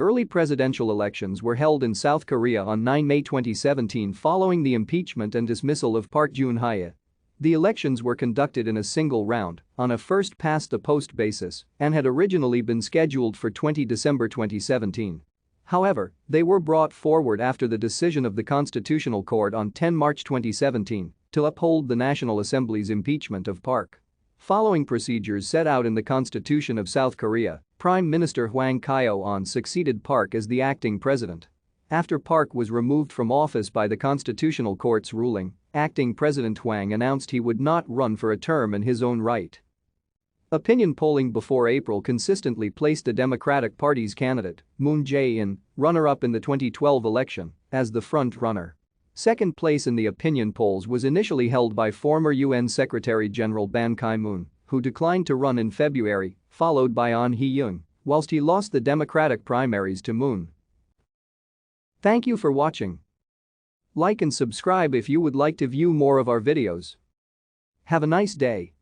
Early presidential elections were held in South Korea on 9 May 2017 following the impeachment and dismissal of Park Geun-hye. The elections were conducted in a single round, on a first-past-the-post basis, and had originally been scheduled for 20 December 2017. However, they were brought forward after the decision of the Constitutional Court on 10 March 2017 to uphold the National Assembly's impeachment of Park. Following procedures set out in the Constitution of South Korea, Prime Minister Hwang Kyo-ahn succeeded Park as the acting president. After Park was removed from office by the Constitutional Court's ruling, acting President Hwang announced he would not run for a term in his own right. Opinion polling before April consistently placed the Democratic Party's candidate, Moon Jae-in, runner-up in the 2012 election, as the front-runner. Second place in the opinion polls was initially held by former UN Secretary-General Ban Ki-moon, who declined to run in February, followed by Ahn Hee-young, whilst he lost the Democratic primaries to Moon. Thank you for watching. Like and subscribe if you would like to view more of our videos. Have a nice day.